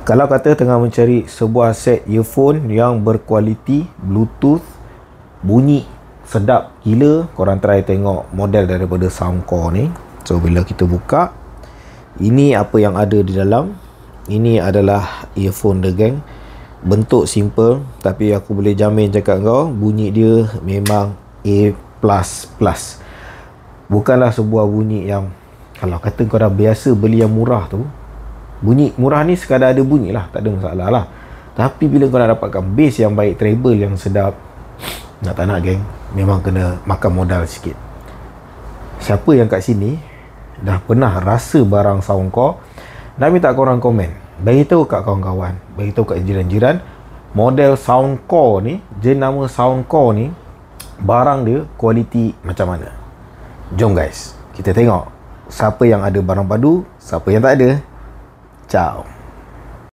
Kalau kata tengah mencari sebuah set earphone yang berkualiti Bluetooth, bunyi sedap gila, korang try tengok model daripada Soundcore ni. So bila kita buka, ini apa yang ada di dalam. Ini adalah earphone The Gang. Bentuk simple, tapi aku boleh jamin cakap kau, bunyi dia memang A++. Bukanlah sebuah bunyi yang, kalau kata kau dah biasa beli yang murah tu, bunyi murah ni sekadar ada bunyi lah, tak ada masalah lah. Tapi bila kau nak dapatkan bass yang baik, treble yang sedap, nak tak nak geng, memang kena makan modal sikit. Siapa yang kat sini dah pernah rasa barang Soundcore, nak minta korang komen, beritahu kat kawan-kawan, beritahu kat jiran-jiran, model Soundcore ni, jenama Soundcore ni, barang dia kualiti macam mana. Jom guys, kita tengok siapa yang ada barang padu, siapa yang tak ada. Ciao.